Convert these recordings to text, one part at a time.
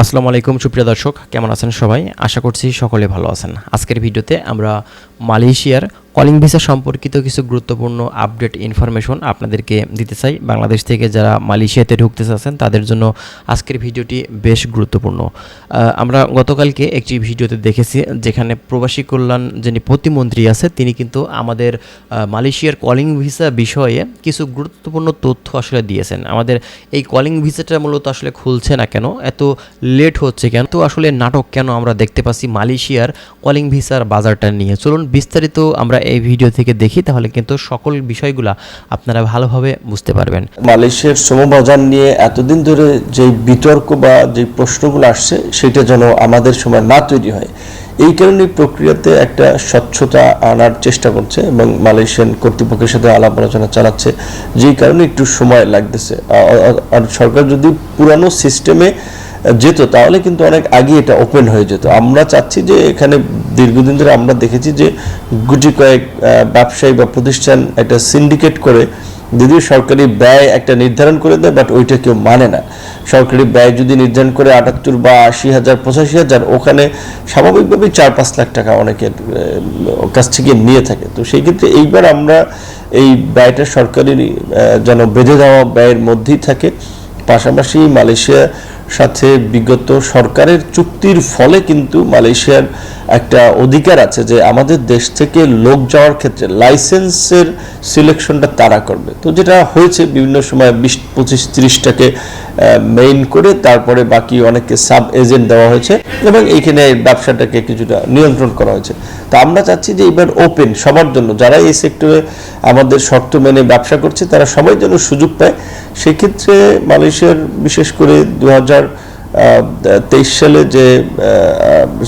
আসসালামু আলাইকুম সুপ্রিয় দর্শক, কেমন আছেন সবাই? আশা করছি সকলে ভালো আছেন। আজকের ভিডিওতে আমরা মালয়েশিয়ার কলিং ভিসা সম্পর্কিত কিছু গুরুত্বপূর্ণ আপডেট ইনফরমেশন আপনাদেরকে দিতে চাই। বাংলাদেশ থেকে যারা মালয়েশিয়াতে ঢুকতে চাচ্ছেন তাদের জন্য আজকের ভিডিওটি বেশ গুরুত্বপূর্ণ। আমরা গতকালকে একটি ভিডিওতে দেখেছি যেখানে প্রবাসী কল্যাণ যিনি প্রতিমন্ত্রী আছে তিনি কিন্তু আমাদের মালয়েশিয়ার কলিং ভিসা বিষয়ে কিছু গুরুত্বপূর্ণ তথ্য আসলে দিয়েছেন। আমাদের এই কলিং ভিসাটা মূলত আসলে খুলছে না কেন, এত লেট হচ্ছে কেন, তো আসলে নাটক কেন আমরা দেখতে পাচ্ছি মালয়েশিয়ার কলিং ভিসার বাজারটা নিয়ে। চলুন বিস্তারিত আমরা এই ভিডিও থেকে দেখি, তাহলে কিন্তু সকল বিষয়গুলো আপনারা ভালোভাবে বুঝতে পারবেন। মালয়েশিয়ার শ্রমবাজার নিয়ে এতদিন ধরে যে বিতর্ক বা যে প্রশ্নগুলো আসছে সেটা যেন আমাদের সময় না তৈরি হয়, এই কারণে প্রক্রিয়াতে একটা স্বচ্ছতা আনার চেষ্টা করছে এবং মালয়েশিয়ান কর্তৃপক্ষের সাথে আলাপ আলোচনা চালাচ্ছে, যেই কারণে একটু সময় লাগতেছে। আর সরকার যদি পুরানো সিস্টেমে যেত তাহলে কিন্তু অনেক আগে এটা ওপেন হয়ে যেত। আমরা চাচ্ছি যে এখানে দীর্ঘদিন ধরে আমরা দেখেছি যে গুটি কয়েক ব্যবসায়ী বা প্রতিষ্ঠান একটা সিন্ডিকেট করে যদিও সরকারি ব্যয় একটা নির্ধারণ করে দেয়, বাট ওইটা কেউ মানে না। সরকারি ব্যয় যদি নির্ধারণ করে ৭৮ বা ৮০,০০০ ৮৫,০০০, ওখানে স্বাভাবিকভাবেই ৪-৫ লাখ টাকা অনেকের কাছ থেকে নিয়ে থাকে। তো সেই ক্ষেত্রে এইবার আমরা এই ব্যয়টা সরকারি যেন বেঁধে দেওয়া ব্যয়ের মধ্যেই থাকে। পাশাপাশি মালয়েশিয়া সাথে বিগত সরকারের চুক্তির ফলে কিন্তু মালয়েশিয়ার একটা অধিকার আছে যে আমাদের দেশ থেকে লোক যাওয়ার ক্ষেত্রে লাইসেন্সের সিলেকশনটা তারা করবে। তো যেটা হয়েছে বিভিন্ন সময় ২০-২৫-৩০টাকে মেইন করে তারপরে বাকি অনেককে সাব এজেন্ট দেওয়া হয়েছে এবং এইখানে ব্যবসাটাকে কিছুটা নিয়ন্ত্রণ করা হয়েছে। তো আমরা চাচ্ছি যে এবার ওপেন সবার জন্য, যারা এই সেক্টরে আমাদের শর্ত মেনে ব্যবসা করছে তারা সবাই যেন সুযোগ পায়। সেক্ষেত্রে মালয়েশিয়ার বিশেষ করে ২০২৩ সালে যে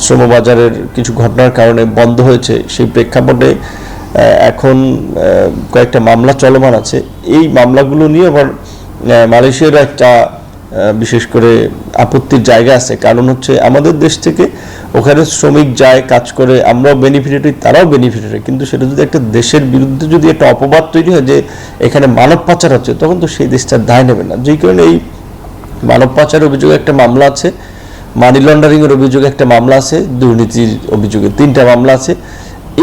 শ্রমবাজারের কিছু ঘটনার কারণে বন্ধ হয়েছে, সেই প্রেক্ষাপটে এখন কয়েকটা মামলা চলমান আছে। এই মামলাগুলো নিয়ে আবার মালয়েশিয়ার একটা বিশেষ করে আপত্তির জায়গা আছে। কারণ হচ্ছে আমাদের দেশ থেকে ওখানে শ্রমিক যায়, কাজ করে, আমরাও বেনিফিটেড, তারাও বেনিফিটেড, কিন্তু সেটা যদি একটা দেশের বিরুদ্ধে যদি একটা অপবাদ তৈরি হয় যে এখানে মানব পাচার হচ্ছে, তখন তো সেই দেশটার দায় নেবে না। যেই কারণে এই মানব পাচারের অভিযোগে একটা মামলা আছে, মানি লন্ডারিংয়ের অভিযোগে একটা মামলা আছে, দুর্নীতির অভিযোগে ৩টা মামলা আছে।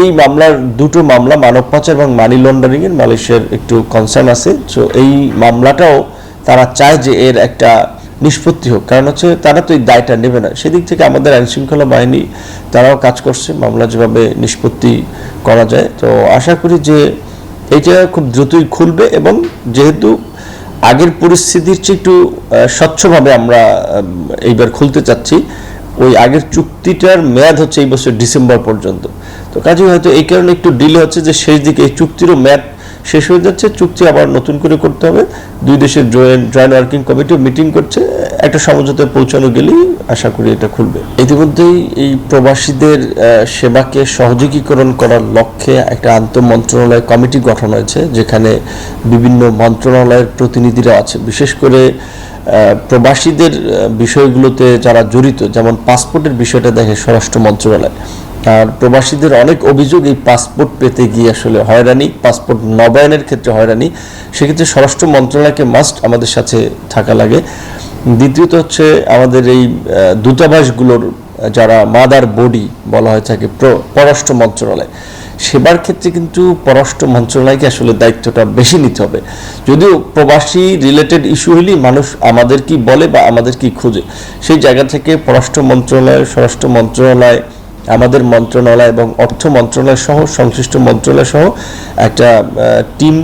এই মামলার দুটো মামলা মানব পাচার এবং মানি লন্ডারিংয়ের মালয়েশিয়ার একটু কনসার্ন আছে। সো এই মামলাটাও তারা চায় যে এর একটা নিষ্পত্তি হোক, কারণ হচ্ছে তারা তো এই দায়টা নেবে না। সেদিক থেকে আমাদের আইনশৃঙ্খলা বাহিনী তারাও কাজ করছে মামলা যেভাবে নিষ্পত্তি করা যায়। তো আশা করি যে এইটা খুব দ্রুতই খুলবে এবং যেহেতু আগের পরিস্থিতির চেয়ে একটু স্বচ্ছভাবে আমরা এইবার খুলতে চাচ্ছি, ওই আগের চুক্তিটার মেয়াদ হচ্ছে এই বছর ডিসেম্বর পর্যন্ত। তো কাজে হয়তো এই কারণে একটু ডিলে হচ্ছে যে শেষ দিকে এই চুক্তিরও মেয়াদ শেষ হয়ে যাচ্ছে, চুক্তি আবার নতুন করে করতে হবে। দুই দেশের জয়েন্ট ওয়ার্কিং কমিটিও মিটিং করছে, একটা সমঝোতায় পৌঁছানো গেলেই আশা করি এটা খুলবে। ইতিমধ্যেই এই প্রবাসীদের সেবাকে সহযোগীকরণ করার লক্ষ্যে একটা আন্তঃমন্ত্রণালয় কমিটি গঠন হয়েছে, যেখানে বিভিন্ন মন্ত্রণালয়ের প্রতিনিধিরা আছে। বিশেষ করে প্রবাসীদের বিষয়গুলোতে যারা জড়িত, যেমন পাসপোর্টের বিষয়টা দেখে স্বরাষ্ট্র মন্ত্রণালয়। আর প্রবাসীদের অনেক অভিযোগ এই পাসপোর্ট পেতে গিয়ে আসলে হয়রানি, পাসপোর্ট নবায়নের ক্ষেত্রে হয়রানি, সেক্ষেত্রে স্বরাষ্ট্র মন্ত্রণালয়কে মাস্ট আমাদের সাথে থাকা লাগে। দ্বিতীয়ত হচ্ছে আমাদের এই দূতাবাসগুলোর যারা মাদার বডি বলা হয়ে থাকে পররাষ্ট্র মন্ত্রণালয়, সেবার ক্ষেত্রে কিন্তু পররাষ্ট্র মন্ত্রণালয়কে আসলে দায়িত্বটা বেশি নিতে হবে। যদিও প্রবাসী রিলেটেড ইস্যু হলেই মানুষ আমাদের কি বলে বা আমাদের কি খুঁজে, সেই জায়গা থেকে পররাষ্ট্র মন্ত্রণালয়, স্বরাষ্ট্র মন্ত্রণালয়, আমাদের মন্ত্রণালয় এবং অর্থ মন্ত্রণালয় সহ সংশ্লিষ্ট মন্ত্রণালয় সহ একটা টিম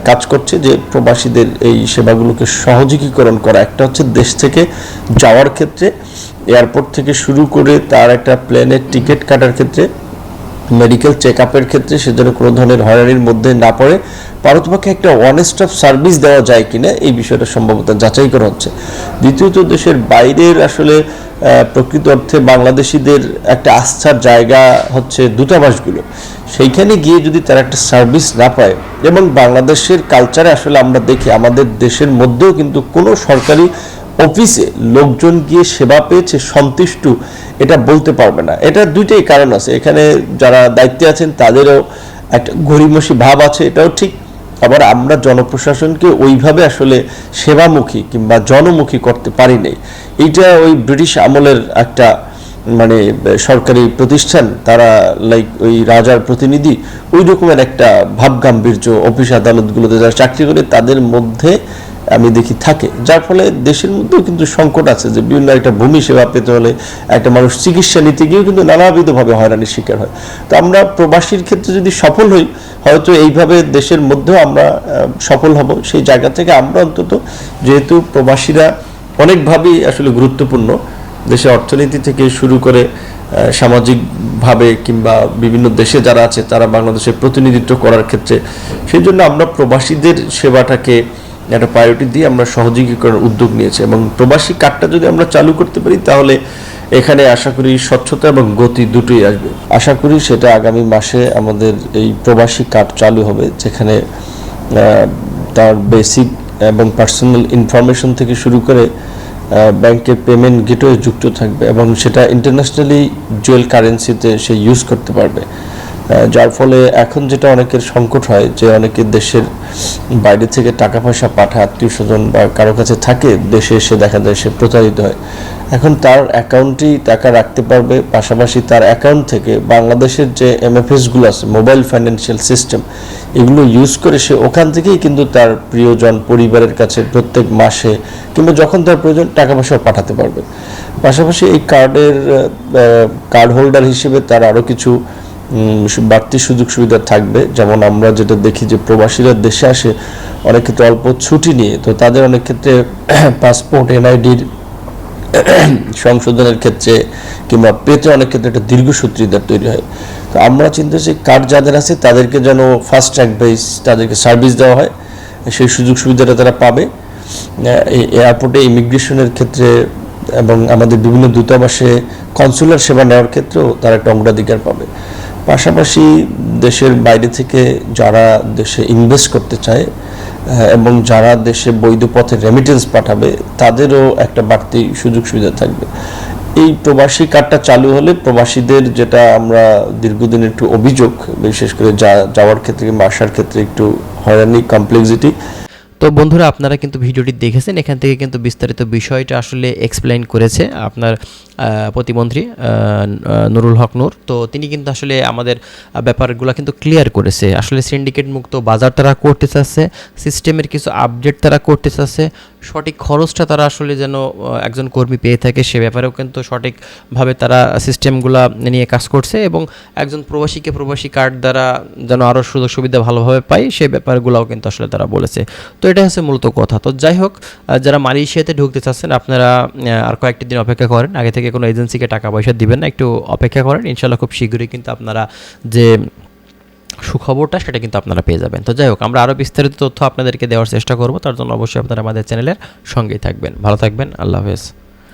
কাজ করছে যে প্রবাসীদের এই সেবাগুলোকে সহযোগীকরণ করা। একটা হচ্ছে দেশ থেকে যাওয়ার ক্ষেত্রে, এয়ারপোর্ট থেকে শুরু করে তার একটা প্লেনের টিকিট কাটার ক্ষেত্রে, মেডিকেল চেক আপের ক্ষেত্রে সে যেন কোনো ধরনের হয়রানির মধ্যে না পড়ে। পারতপক্ষে একটা ওয়ান স্টপ সার্ভিস দেওয়া যায় কিনা এই বিষয়টা সম্ভবত যাচাই করা হচ্ছে। দ্বিতীয়ত দেশের বাইরের আসলে প্রকৃত অর্থে বাংলাদেশিদের একটা আস্থার জায়গা হচ্ছে দূতাবাসগুলো। সেইখানে গিয়ে যদি তারা একটা সার্ভিস না পায়, এবং বাংলাদেশের কালচারে আসলে আমরা দেখি আমাদের দেশের মধ্যেও কিন্তু কোনো সরকারি অফিসে লোকজন গিয়ে সেবা পেয়েছে সন্তুষ্ট এটা বলতে পারবে না। এটা দুইটাই কারণ আছে। এখানে যারা দায়িত্বে আছেন তাদেরও একটা গরিমসি ভাব আছে, এটাও ঠিক। আবার আমরা জনপ্রশাসনকে ওইভাবে আসলে সেবামুখী কিংবা জনমুখী করতে পারি নাই। এইটা ওই ব্রিটিশ আমলের একটা মানে সরকারি প্রতিষ্ঠান, তারা লাইক ওই রাজার প্রতিনিধি, ওই রকমের একটা ভাবগাম্ভীর্য অফিস আদালতগুলোতে যারা চাকরি করে তাদের মধ্যে আমি দেখি থাকে, যার ফলে দেশের মধ্যেও কিন্তু সংকট আছে যে বিভিন্ন একটা ভূমি সেবা পেতে হলে একটা মানুষ চিকিৎসা নিতে গিয়েও কিন্তু নানাবিধভাবে হয়রানির শিকার হয়। তো আমরা প্রবাসীর ক্ষেত্রে যদি সফল হই, হয়তো এইভাবে দেশের মধ্যেও আমরা সফল হব। সেই জায়গা থেকে আমরা অন্তত, যেহেতু প্রবাসীরা অনেকভাবেই আসলে গুরুত্বপূর্ণ দেশের অর্থনীতি থেকে শুরু করে সামাজিকভাবে কিংবা বিভিন্ন দেশে যারা আছে তারা বাংলাদেশের প্রতিনিধিত্ব করার ক্ষেত্রে, সেই জন্য আমরা প্রবাসীদের সেবাটাকে একটা প্রায়োরিটি দিয়ে আমরা সহযোগীকরণের উদ্যোগ নিয়েছি। এবং প্রবাসী কার্ডটা যদি আমরা চালু করতে পারি তাহলে এখানে আশা করি স্বচ্ছতা এবং গতি দুটোই আসবে। আশা করি সেটা আগামী মাসে আমাদের এই প্রবাসী কার্ড চালু হবে, যেখানে তার বেসিক এবং পার্সোনাল ইনফরমেশন থেকে শুরু করে ব্যাংকের পেমেন্ট গেটওয়ে যুক্ত থাকবে এবং সেটা ইন্টারন্যাশনালি জুয়েল কারেন্সিতে সে ইউজ করতে পারবে। যার ফলে এখন যেটা অনেকের সংকট হয় যে অনেকে দেশের বাইরে থেকে টাকা পয়সা পাঠায়, আত্মীয় স্বজন বা কারো কাছে থাকে, দেশে এসে দেখা যায় সে প্রতারিত হয়। এখন তার অ্যাকাউন্টেই টাকা রাখতে পারবে, পাশাপাশি তার অ্যাকাউন্ট থেকে বাংলাদেশের যে MFSগুলো আছে, মোবাইল ফাইন্যান্সিয়াল সিস্টেম, এগুলো ইউজ করে সে ওখান থেকেই কিন্তু তার প্রিয়জন পরিবারের কাছে প্রত্যেক মাসে কিংবা যখন তার প্রয়োজন টাকা পয়সা পাঠাতে পারবে। পাশাপাশি এই কার্ড হোল্ডার হিসেবে তার আরও কিছু বাড়তি সুযোগ সুবিধা থাকবে। যেমন আমরা যেটা দেখি যে প্রবাসীরা দেশে আসে অনেক ক্ষেত্রে অল্প ছুটি নিয়ে, তো তাদের অনেক ক্ষেত্রে পাসপোর্ট NIDর সংশোধনের ক্ষেত্রে কিংবা পেতে অনেক ক্ষেত্রে একটা দীর্ঘসূত্রিতা তৈরি হয়। তো আমরা চিন্তা করছি কার্ড যাদের আছে তাদেরকে যেন ফাস্ট ট্র্যাক বেস তাদেরকে সার্ভিস দেওয়া হয়, সেই সুযোগ সুবিধাটা তারা পাবে। এয়ারপোর্টে ইমিগ্রেশনের ক্ষেত্রে এবং আমাদের বিভিন্ন দূতাবাসে কনসুলার সেবা নেওয়ার ক্ষেত্রেও তারা একটা অগ্রাধিকার পাবে। পাশাপাশি দেশের বাইরে থেকে যারা দেশে ইনভেস্ট করতে চায় এবং যারা দেশে বৈধ পথে রেমিটেন্স পাঠাবে তাদেরও একটা বাড়তি সুযোগ সুবিধা থাকবে। এই প্রবাসী কার্ডটা চালু হলে প্রবাসীদের যেটা আমরা দীর্ঘদিনের একটু অভিযোগ, বিশেষ করে যাওয়ার ক্ষেত্রে কিংবা আসার ক্ষেত্রে একটু হয়রানি, কমপ্লেক্সিটি। তো বন্ধুরা, আপনারা কিন্তু ভিডিওটি দেখেছেন, এখান থেকে কিন্তু বিস্তারিত বিষয়টা আসলে এক্সপ্লেইন করেছে আপনার প্রতিমন্ত্রী নুরুল হক নূর। তো তিনি কিন্তু আসলে আমাদের ব্যাপারগুলো কিন্তু ক্লিয়ার করেছে। আসলে সিন্ডিকেট মুক্ত বাজার তারা করতে চাচ্ছে, সিস্টেমের কিছু আপডেট তারা করতে চাচ্ছে, সঠিক খরচটা তারা আসলে যেন একজন কর্মী পেয়ে থাকে সে ব্যাপারেও কিন্তু সঠিকভাবে তারা সিস্টেমগুলো নিয়ে কাজ করছে এবং একজন প্রবাসীকে প্রবাসী কার্ড দ্বারা যেন আরও সুযোগ সুবিধা ভালোভাবে পায় সেই ব্যাপারগুলোও কিন্তু আসলে তারা বলেছে। তো এটা হচ্ছে মূলত কথা। তো যাই হোক, যারা মালয়েশিয়াতে ঢুকতে চাচ্ছেন আপনারা আর কয়েকটি দিন অপেক্ষা করেন, আগে থেকে কোনো এজেন্সিকে টাকা পয়সা দিবেন না, একটু অপেক্ষা করেন। ইনশাল্লাহ খুব শীঘ্রই কিন্তু আপনারা যে সুখবরটা সেটা কিন্তু আপনারা পেয়ে যাবেন। তো যাই হোক, আমরা আরও বিস্তারিত তথ্য আপনাদেরকে দেওয়ার চেষ্টা করব, তার জন্য অবশ্যই আপনারা আমাদের চ্যানেলের সঙ্গেই থাকবেন। ভালো থাকবেন, আল্লাহ হাফেজ।